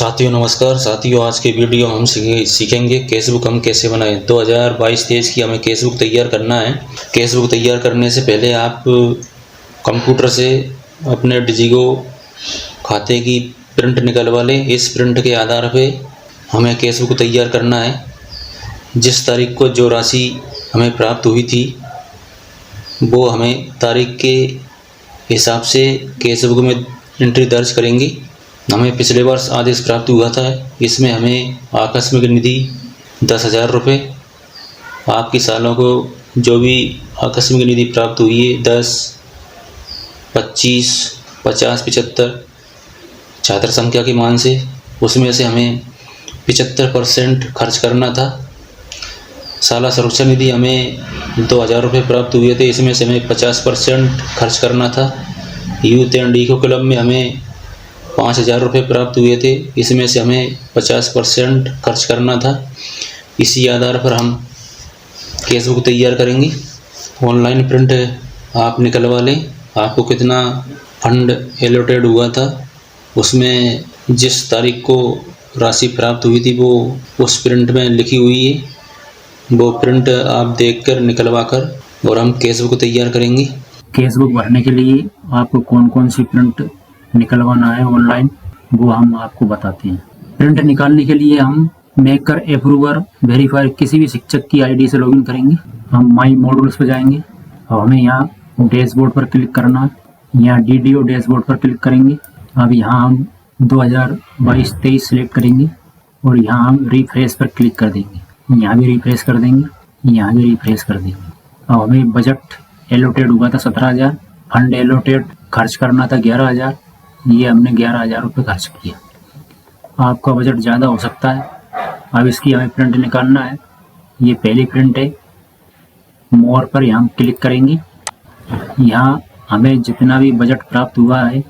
साथियों नमस्कार। साथियों आज के वीडियो में हम सीखेंगे कैशबुक हम कैसे बनाएं। 2022-23 की हमें कैशबुक तैयार करना है। कैशबुक तैयार करने से पहले आप कंप्यूटर से अपने डिजिगो खाते की प्रिंट निकलवा लें। इस प्रिंट के आधार पे हमें कैशबुक तैयार करना है। जिस तारीख को जो राशि हमें प्राप्त हुई थी वो हमें तारीख के हिसाब से कैशबुक में एंट्री दर्ज करेंगे। हमें पिछले वर्ष आदेश प्राप्त हुआ था, इसमें हमें आकस्मिक निधि 10,000 रुपये। आपकी सालों को जो भी आकस्मिक निधि प्राप्त हुई है 10, 25, 50, 75 छात्र संख्या के मान से, उसमें से हमें 75% खर्च करना था। साला सुरक्षा निधि हमें 2,000 रुपये प्राप्त हुए थे, इसमें से हमें 50% खर्च करना था। यूथ एंड इको क्लब में हमें 5,000 रुपये प्राप्त हुए थे, इसमें से हमें 50% खर्च करना था। इसी आधार पर हम कैशबुक तैयार करेंगे। ऑनलाइन प्रिंट आप निकलवा लें। आपको कितना फंड एलोटेड हुआ था, उसमें जिस तारीख को राशि प्राप्त हुई थी वो उस प्रिंट में लिखी हुई है। वो प्रिंट आप देखकर निकलवा कर और हम कैशबुक तैयार करेंगे। कैशबुक भरने के लिए आपको कौन कौन सी प्रिंट निकलवाना है ऑनलाइन, वो हम आपको बताते हैं। प्रिंट निकालने के लिए हम मेकर, अप्रूवर, वेरीफायर किसी भी शिक्षक की आईडी से लॉगिन करेंगे। हम माई मॉड्यूल्स पे जाएंगे और हमें यहाँ डैशबोर्ड पर क्लिक करना है। यहाँ डीडीओ डैशबोर्ड पर क्लिक करेंगे। अब यहाँ हम 2022-23 सिलेक्ट करेंगे और यहाँ हम रिफ्रेश पर क्लिक कर देंगे। यहाँ भी रिफ्रेश कर देंगे, यहाँ भी रिफ्रेश कर देंगे। अब हमें बजट एलोटेड हुआ था 17,000, फंड एलोटेड खर्च करना था 11,000। ये हमने 11,000 रुपये खर्च किया। आपका बजट ज़्यादा हो सकता है। अब इसकी हमें प्रिंट निकालना है। ये पहली प्रिंट है। मोर पर यहाँ क्लिक करेंगे। यहाँ हमें जितना भी बजट प्राप्त हुआ है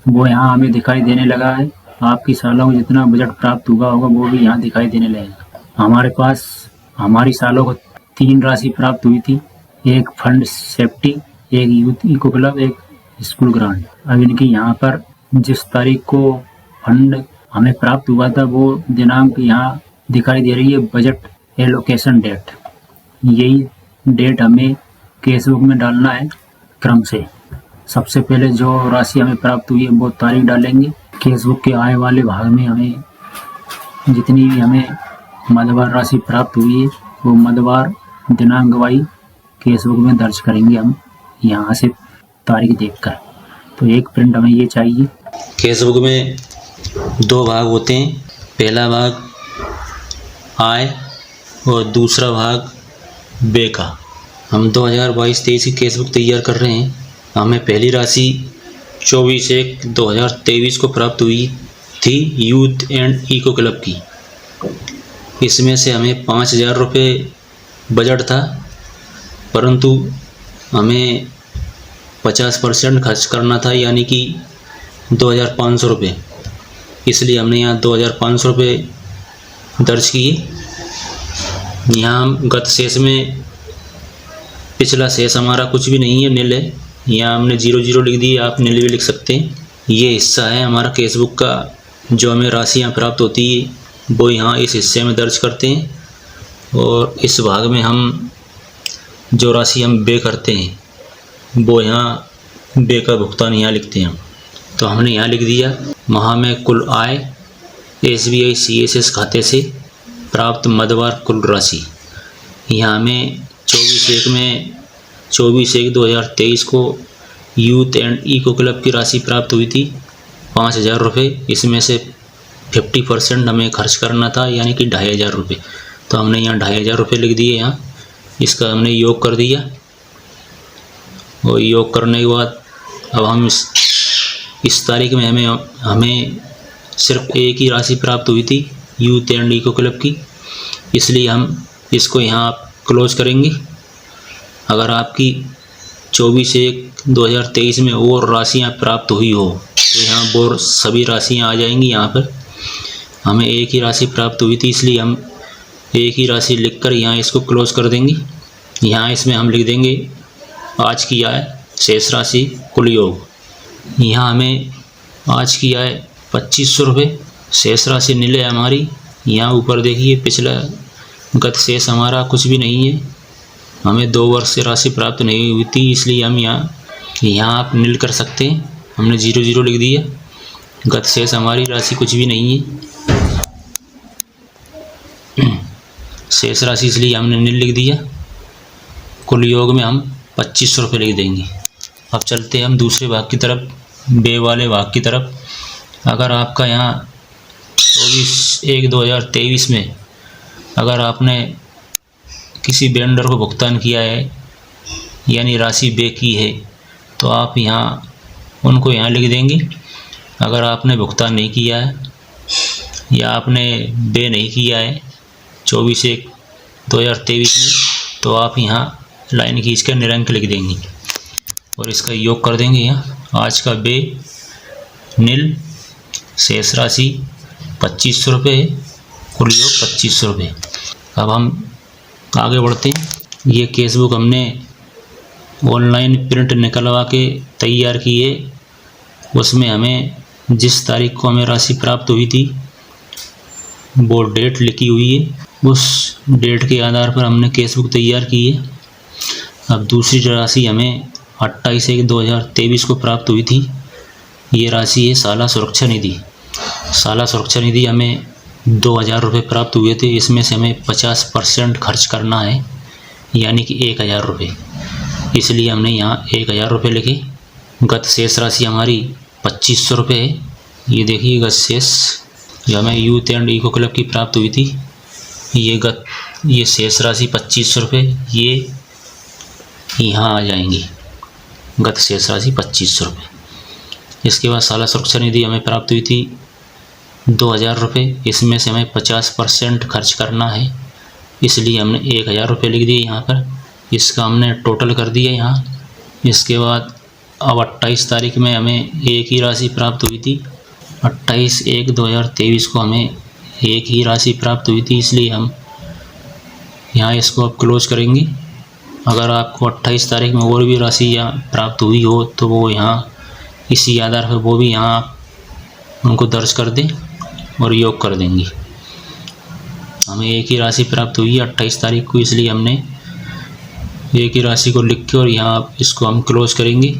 वो यहाँ हमें दिखाई देने लगा है। आपकी सालों में जितना बजट प्राप्त हुआ होगा वो भी यहाँ दिखाई देने लगेगा। हमारे पास हमारी सालों को 3 राशि प्राप्त हुई थी, एक फंड सेफ्टी, एक यूथ इको क्लब, एक स्कूल ग्रांट। अब इनकी यहाँ पर जिस तारीख को फंड हमें प्राप्त हुआ था वो दिनांक यहाँ दिखाई दे रही है, बजट एलोकेशन डेट। यही डेट हमें कैशबुक में डालना है क्रम से। सबसे पहले जो राशि हमें प्राप्त हुई है वो तारीख डालेंगे। कैशबुक के आय वाले भाग में हमें जितनी भी हमें मदवार राशि प्राप्त हुई है वो मदवार दिनांक वाई कैशबुक में दर्ज करेंगे हम यहाँ से तारीख देखकर। तो एक प्रिंट हमें ये चाहिए। कैशबुक में 2 भाग होते हैं। पहला भाग आय और दूसरा भाग व्यय का। हम 2022-23 की कैशबुक तैयार कर रहे हैं। हमें पहली राशि 24/1/2023 को प्राप्त हुई थी यूथ एंड इको क्लब की। इसमें से हमें 5,000 रुपये बजट था, परंतु हमें 50% खर्च करना था, यानी कि 2,500 रुपये। इसलिए हमने यहाँ 2,500 रुपये दर्ज किए। यहाँ हम गत शेष में पिछला शेष हमारा कुछ भी नहीं है, नील है। यहाँ हमने 0 लिख दी, आप नील भी लिख सकते हैं। ये हिस्सा है हमारा कैशबुक का। जो हमें राशियाँ प्राप्त होती है वो यहाँ इस हिस्से में दर्ज करते हैं और इस भाग में हम जो राशि हम व्यय करते हैं वो यहाँ व्यय का भुगतान यहाँ लिखते हैं। तो हमने यहाँ लिख दिया माह में कुल आय SBI CSS खाते से प्राप्त मदवार कुल राशि। यहाँ हमें 24/1/2023 को यूथ एंड इको क्लब की राशि प्राप्त हुई थी 5,000 रुपये। इसमें से 50% हमें खर्च करना था, यानी कि 2,500 रुपये। तो हमने यहाँ 2,500 रुपये लिख दिए। यहाँ इसका हमने योग कर दिया और योग करने के बाद अब हम इस तारीख में हमें सिर्फ एक ही राशि प्राप्त हुई थी यूथ एंड इको क्लब की, इसलिए हम इसको यहाँ क्लोज करेंगे। अगर आपकी 24/1/2023 में और राशियाँ प्राप्त हुई हो तो यहाँ वो सभी राशियाँ आ जाएंगी। यहाँ पर हमें एक ही राशि प्राप्त हुई थी, इसलिए हम एक ही राशि लिखकर यहाँ इसको क्लोज कर देंगे। यहाँ इसमें हम लिख देंगे आज की आय शेष राशि कुल योग। यहाँ हमें आज की आय 2,500 रुपये शेष राशि नील है हमारी। यहाँ ऊपर देखिए पिछला गत शेष हमारा कुछ भी नहीं है, हमें 2 वर्ष से राशि प्राप्त नहीं हुई थी, इसलिए हम यहाँ आप नील कर सकते हैं। हमने 0 लिख दिया। गत शेष हमारी राशि कुछ भी नहीं है, शेष राशि इसलिए हमने नील लिख दिया। कुल योग में हम 2500 रुपये लिख देंगे। अब चलते हैं हम दूसरे भाग की तरफ, बे वाले भाग की तरफ। अगर आपका यहाँ 24/1/2023 में अगर आपने किसी वेंडर को भुगतान किया है यानी राशि बे की है, तो आप यहाँ उनको यहाँ लिख देंगे। अगर आपने भुगतान नहीं किया है या आपने बे नहीं किया है 24/1/2023 में, तो आप यहाँ लाइन खींचकर निरंक लिख देंगे और इसका योग कर देंगे। यहाँ आज का बे नील, शेष राशि 2500 रुपये है, कुल योग 2500 रुपये। अब हम आगे बढ़ते हैं। ये केस बुक हमने ऑनलाइन प्रिंट निकलवा के तैयार की है। उसमें हमें जिस तारीख को हमें राशि प्राप्त हुई थी वो डेट लिखी हुई है, उस डेट के आधार पर हमने केस बुक तैयार की है। अब दूसरी राशि हमें 28/1/2023 को प्राप्त हुई थी। ये राशि है साला सुरक्षा निधि। साला सुरक्षा निधि हमें 2000 रुपये प्राप्त हुए थे। इसमें से हमें 50% खर्च करना है, यानी कि 1000 रुपये। इसलिए हमने यहाँ 1000 रुपये लिखे। गत शेष राशि हमारी 2500 रुपये है। ये देखिए गत शेष जो हमें यूथ एंड इको क्लब की प्राप्त हुई थी, ये शेष राशि 2500 रुपये ये यहाँ आ जाएंगी। गत शेष राशि 2500 रुपये। इसके बाद साला सुरक्षा निधि हमें प्राप्त हुई थी 2000 रुपये। इसमें से हमें 50% खर्च करना है, इसलिए हमने 1000 रुपये लिख दिए यहाँ पर। इसका हमने टोटल कर दिया यहाँ। इसके बाद अब 28 तारीख में हमें एक ही राशि प्राप्त हुई थी। 28/1/2023 को हमें एक ही राशि प्राप्त हुई थी, इसलिए हम यहाँ इसको अब क्लोज करेंगे। अगर आपको 28 तारीख में और भी राशि यहाँ प्राप्त हुई हो तो वो यहाँ इसी आधार पर वो भी यहाँ उनको दर्ज कर दें और योग कर देंगे। हमें एक ही राशि प्राप्त हुई है 28 तारीख को, इसलिए हमने एक ही राशि को लिख के और यहाँ इसको हम क्लोज करेंगे।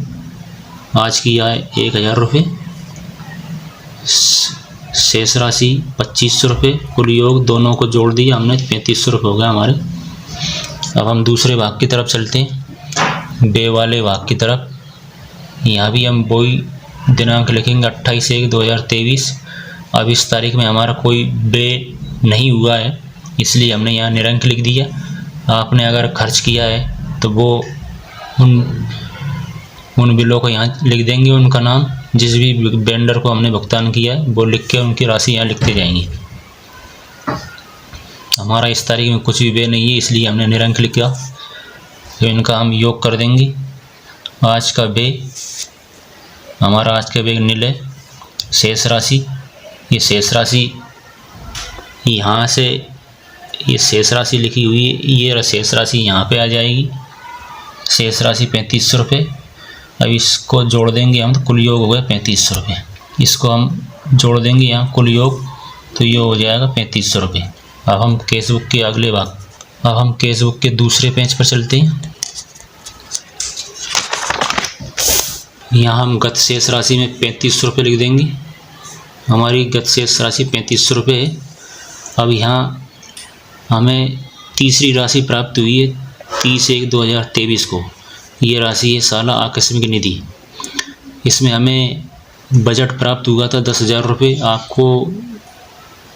आज की आय 1000 रुपये, शेष राशि 2500 रुपये, कुल योग दोनों को जोड़ दिया हमने 3500 रुपये हो गए हमारे। अब हम दूसरे भाग की तरफ चलते हैं, बे वाले भाग की तरफ। यहाँ भी हम वही दिनांक लिखेंगे 28/1/2023। अब इस तारीख में हमारा कोई बे नहीं हुआ है, इसलिए हमने यहाँ निरंक लिख दिया। आपने अगर खर्च किया है तो वो उन बिलों को यहाँ लिख देंगे, उनका नाम, जिस भी वेंडर को हमने भुगतान किया है वो लिख के उनकी राशि यहाँ लिखते जाएंगे। हमारा इस तारीख में कुछ भी बे नहीं है, इसलिए हमने निरंक लिखा। तो इनका हम योग कर देंगे। आज का बे हमारा आज का बे नील है। शेष राशि, ये शेष राशि यहाँ से ये शेष राशि लिखी हुई है, ये शेष राशि यहाँ पे आ जाएगी। शेष राशि 3500 रुपये। अब इसको जोड़ देंगे हम तो कुल योग हो गया 3500 रुपये। इसको हम जोड़ देंगे यहाँ कुल योग, तो ये हो जाएगा 3500 रुपये। अब हम केस बुक के अगले भाग, अब हम केस बुक के दूसरे पेज पर चलते हैं। यहाँ हम गत शेष राशि में 3500 रुपये लिख देंगे। हमारी गत शेष राशि 3500 रुपये है। अब यहाँ हमें तीसरी राशि प्राप्त हुई है 30/1/2023 को। ये राशि है साला आकस्मिक निधि। इसमें हमें बजट प्राप्त हुआ था 10,000 रुपये। आपको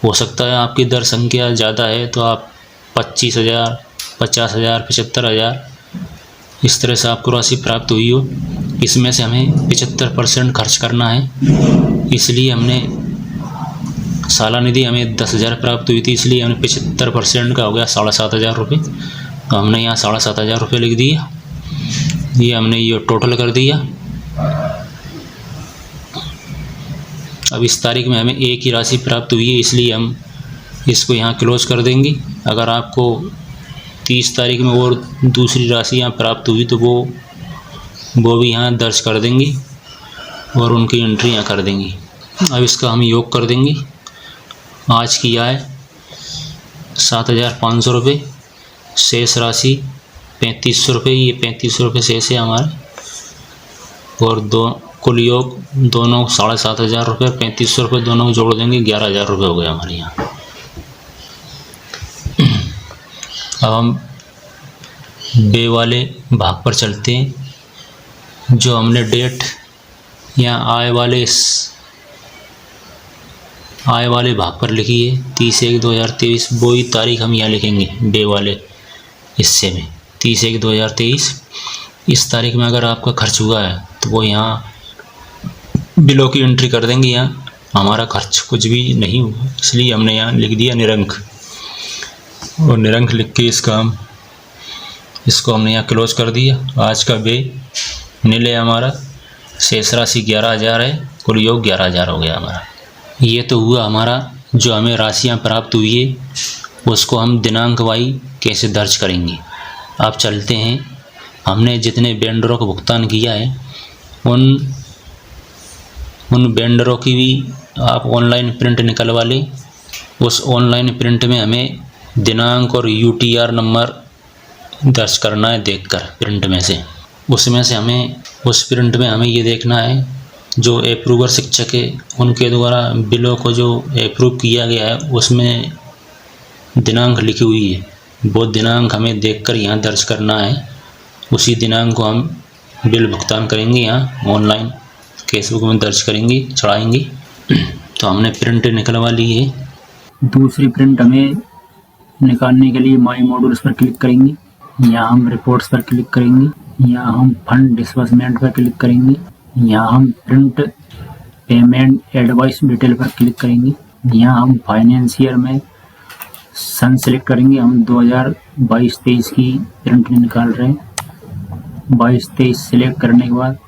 हो सकता है आपकी दर संख्या ज़्यादा है तो आप 25,000, 50,000, 75,000 इस तरह से आपको राशि प्राप्त हुई हो। इसमें से हमें 75% खर्च करना है, इसलिए हमने साला निधि हमें 10,000 प्राप्त हुई थी, इसलिए हमने 75% का हो गया 7,500 रुपये। तो हमने यहाँ 7,500 रुपये लिख दिया। ये हमने ये टोटल कर दिया। अब इस तारीख में हमें एक ही राशि प्राप्त हुई है, इसलिए हम इसको यहाँ क्लोज कर देंगे। अगर आपको 30 तारीख में और दूसरी राशि यहाँ प्राप्त हुई तो वो भी यहाँ दर्ज कर देंगे और उनकी एंट्री यहाँ कर देंगे। अब इसका हम योग कर देंगे। आज की आय 7,500 रुपये, शेष राशि 3,500 रुपये। ये 3,500 रुपये शेष है हमारे। और कुल योग दोनों 7,500 रुपये, 3,500 रुपये दोनों को जोड़ देंगे 11,000 रुपये हो गए हमारे यहाँ। अब हम बे वाले भाग पर चलते हैं। जो हमने डेट यहाँ आय वाले भाग पर लिखी है 30/1/2023, वही तारीख हम यहाँ लिखेंगे बे वाले हिस्से में 30/1/2023। इस तारीख में अगर आपका खर्च हुआ है तो वो यहाँ बिलों की एंट्री कर देंगे। यहाँ हमारा खर्च कुछ भी नहीं हुआ, इसलिए हमने यहाँ लिख दिया निरंक। और निरंक लिख के इसको हमने यहाँ क्लोज कर दिया। आज का बे नील है हमारा, शेष राशि 11,000 है, कुल योग 11,000 हो गया हमारा। ये तो हुआ हमारा जो हमें राशियाँ प्राप्त हुई है उसको हम दिनांक वाई कैसे दर्ज करेंगे। अब चलते हैं, हमने जितने वेंडरों को भुगतान किया है उन वेंडरों की भी आप ऑनलाइन प्रिंट निकलवा लें। उस ऑनलाइन प्रिंट में हमें दिनांक और UTR नंबर दर्ज करना है देखकर प्रिंट में से। उसमें से हमें उस प्रिंट में हमें ये देखना है जो अप्रूवर शिक्षक है उनके द्वारा बिलों को जो अप्रूव किया गया है उसमें दिनांक लिखी हुई है, वो दिनांक हमें देखकर यहाँ दर्ज करना है। उसी दिनांक को हम बिल भुगतान करेंगे, यहाँ ऑनलाइन केसबुक में दर्ज करेंगे, चढ़ाएंगे। तो हमने प्रिंट निकलवा ली है। दूसरी प्रिंट हमें निकालने के लिए माई मॉड्यूल्स पर क्लिक करेंगे। यहाँ हम रिपोर्ट्स पर क्लिक करेंगे। यहाँ हम फंड डिस्बर्समेंट पर क्लिक करेंगे। यहाँ हम प्रिंट पेमेंट एडवाइस डिटेल पर क्लिक करेंगे। यहाँ हम फाइनेंशियर में सन सेलेक्ट करेंगे। हम 2022-23 की प्रिंट निकाल रहे हैं। 22-23 सेलेक्ट करने के बाद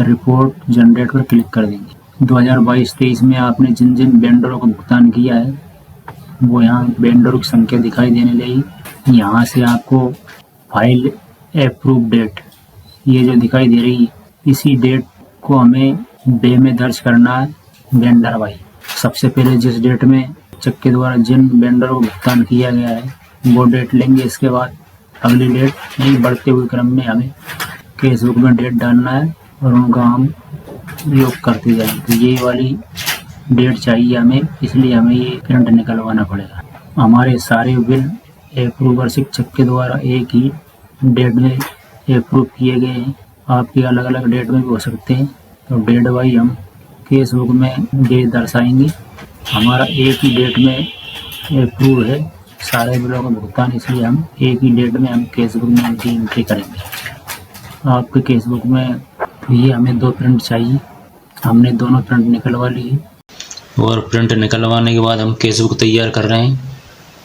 रिपोर्ट जनरेट पर क्लिक कर देंगे। 2022-23 में आपने जिन जिन वेंडरों को भुगतान किया है वो यहाँ वेंडरों की संख्या दिखाई देने लगी। यहाँ से आपको फाइल अप्रूव डेट ये जो दिखाई दे रही है, इसी डेट को हमें बे में दर्ज करना है वेंडर वाई। सबसे पहले जिस डेट में चेक के द्वारा जिन वेंडरों को भुगतान किया गया है वो डेट लेंगे। इसके बाद अगली डेट नहीं, बढ़ते हुए क्रम में हमें केसबुक में डेट डालना है और उनका हम योग करते जाएंगे। तो ये वाली डेट चाहिए हमें, इसलिए हमें ये प्रिंट निकलवाना पड़ेगा। हमारे सारे बिल अप्रूवर शिक्षक के द्वारा एक ही डेट में अप्रूव किए गए हैं। आपके अलग अलग डेट में भी हो सकते हैं। तो डेट वाई हम केसबुक में डेट दर्शाएंगे। हमारा एक ही डेट में अप्रूव है सारे बिलों का भुगतान, इसलिए हम एक ही डेट में हम केसबुक में उनकी एंट्री करेंगे। आपके केसबुक में ये हमें 2 प्रिंट चाहिए। हमने दोनों प्रिंट निकलवा ली और प्रिंट निकलवाने के बाद हम केसबुक तैयार कर रहे हैं।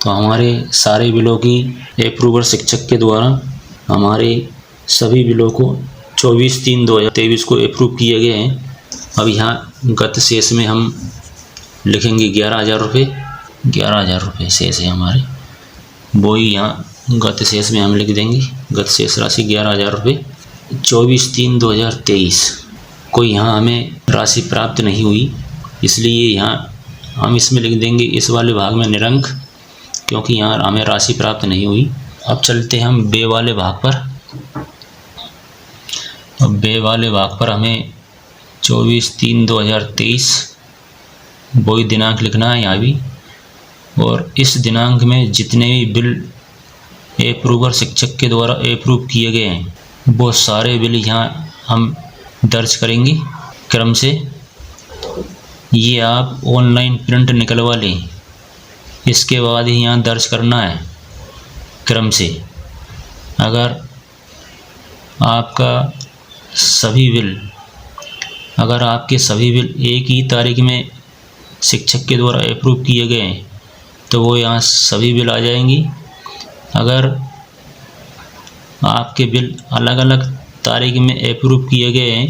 तो हमारे सारे बिलों की अप्रूवर शिक्षक के द्वारा हमारे सभी बिलों को 24/3/2023 को अप्रूव किए गए हैं। अब यहाँ गत शेष में हम लिखेंगे 11,000 रुपये। 11,000 रुपये शेष है हमारे, वो ही यहाँ गत शेष में हम लिख देंगे। गत शेष राशि 11,000 रुपये। 24/3/2023 को यहाँ हमें राशि प्राप्त नहीं हुई, इसलिए यहाँ हम इसमें लिख देंगे इस वाले भाग में निरंक, क्योंकि यहाँ हमें राशि प्राप्त नहीं हुई। अब चलते हैं हम बे वाले भाग पर। अब बे वाले भाग पर हमें 24/3/2023 वही दिनांक लिखना है यहाँ भी। और इस दिनांक में जितने भी बिल अप्रूवर शिक्षक के द्वारा अप्रूव किए गए हैं वो सारे बिल यहाँ हम दर्ज करेंगे क्रम से। ये आप ऑनलाइन प्रिंट निकलवा लें, इसके बाद ही यहाँ दर्ज करना है क्रम से। अगर आपके सभी बिल एक ही तारीख में शिक्षक के द्वारा अप्रूव किए गए हैं तो वो यहाँ सभी बिल आ जाएंगी। अगर आपके बिल अलग अलग तारीख में अप्रूव किए गए हैं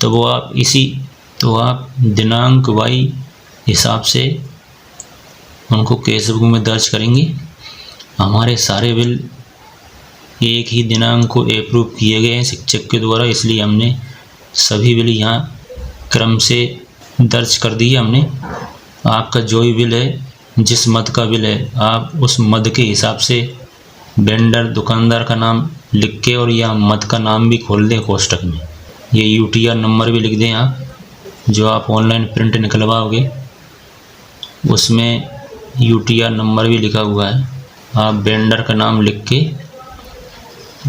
तो आप दिनांक वाई हिसाब से उनको केसबुक में दर्ज करेंगे। हमारे सारे बिल एक ही दिनांक को अप्रूव किए गए हैं शिक्षक के द्वारा, इसलिए हमने सभी बिल यहाँ क्रम से दर्ज कर दिए हमने। आपका जो भी बिल है, जिस मद का बिल है, आप उस मद के हिसाब से वेंडर दुकानदार का नाम लिख के और या मद का नाम भी खोल दें कोष्टक में। ये UTR नंबर भी लिख दें आप, जो आप ऑनलाइन प्रिंट निकलवाओगे उसमें UTR नंबर भी लिखा हुआ है। आप वेंडर का नाम लिख के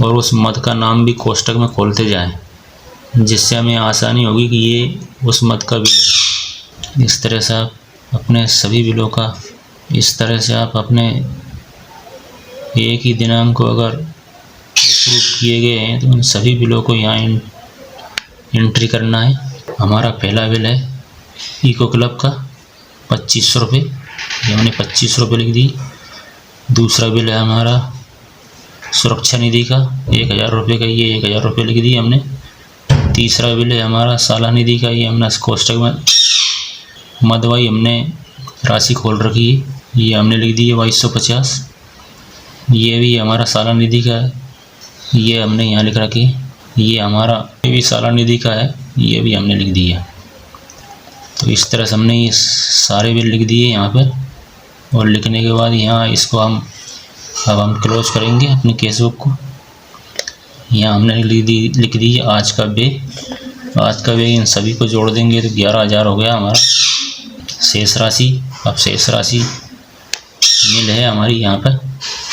और उस मद का नाम भी कोष्टक में खोलते जाएं, जिससे हमें आसानी होगी कि ये उस मद का बिल है। इस तरह से आप अपने सभी बिलों का, इस तरह से आप अपने एक ही दिनांक को अगर अप्रूव किए गए हैं तो उन सभी बिलों को यहाँ एंट्री करना है। हमारा पहला बिल है इको क्लब का 2500 रुपये, ये हमने 2500 रुपये लिख दी। दूसरा बिल है हमारा सुरक्षा निधि का 1000 रुपये का, ये 1000 रुपये लिख दी हमने। तीसरा बिल है हमारा साला निधि का, ये हमने कोष्टक में मदवाई हमने राशि खोल रखी है, ये हमने लिख दी है 2250। ये भी हमारा साला निधि का है, ये हमने यहाँ लिख रखी है। ये हमारा ये भी साला निधि का है, ये भी हमने लिख दिया। तो इस तरह से हमने ये सारे बिल लिख दिए यहाँ पर। और लिखने के बाद यहाँ इसको अब हम क्लोज करेंगे अपनी केसबुक को। यहाँ हमने लिख दी आज का बे। आज का बे इन सभी को जोड़ देंगे तो 11,000 हो गया हमारा शेष राशि। अब शेष राशि मिल है हमारी यहाँ पर,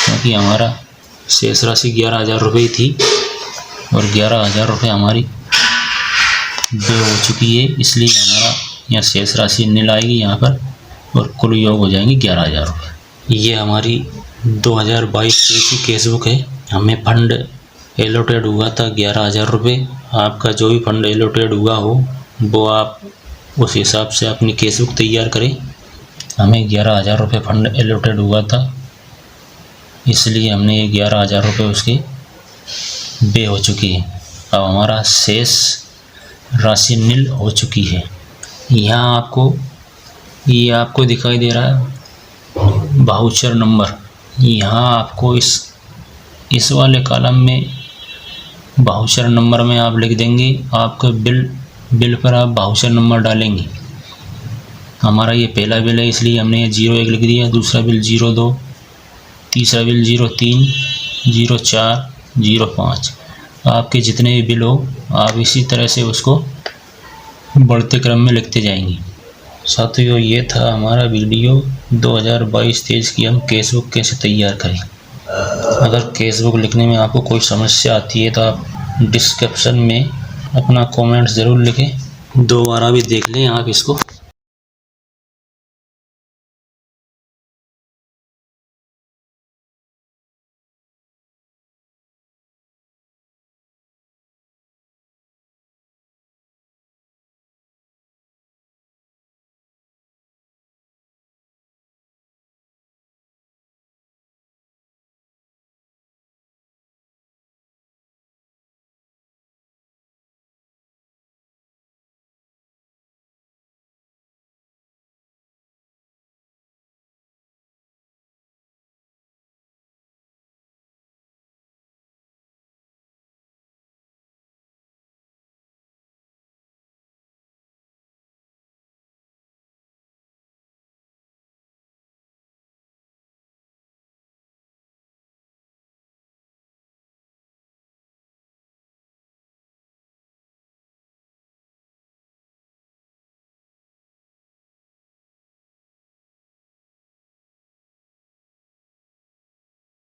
क्योंकि हमारा शेष राशि 11,000 रुपये थी और 11,000 रुपये हमारी बे हो चुकी है, इसलिए हमारा यहाँ शेष राशि नील आएगी यहाँ पर और कुल योग हो जाएंगे 11,000 रुपये। ये हमारी 2022 की केसबुक है। हमें फंड एलोटेड हुआ था 11,000 रुपये। आपका जो भी फंड एलोटेड हुआ हो वो आप उस हिसाब से अपनी केसबुक तैयार करें। हमें 11,000 रुपये फंड एलोटेड हुआ था, इसलिए हमने ये 11,000 रुपये उसकी बे हो चुकी है। अब हमारा शेष राशि नील हो चुकी है। यहाँ आपको दिखाई दे रहा है वाउचर नंबर। यहाँ आपको इस वाले कॉलम में वाउचर नंबर में आप लिख देंगे, आपके बिल पर आप वाउचर नंबर डालेंगे। हमारा ये पहला बिल है, इसलिए हमने ये 01 लिख दिया। दूसरा बिल 02, तीसरा बिल 03, 04, 05। आपके जितने भी बिल हो आप इसी तरह से उसको बढ़ते क्रम में लिखते जाएंगे। साथियों, ये था हमारा वीडियो 2022-23 की हम केसबुक कैसे तैयार करें। अगर केसबुक लिखने में आपको कोई समस्या आती है तो आप डिस्क्रिप्शन में अपना कमेंट ज़रूर लिखें। दोबारा भी देख लें आप इसको।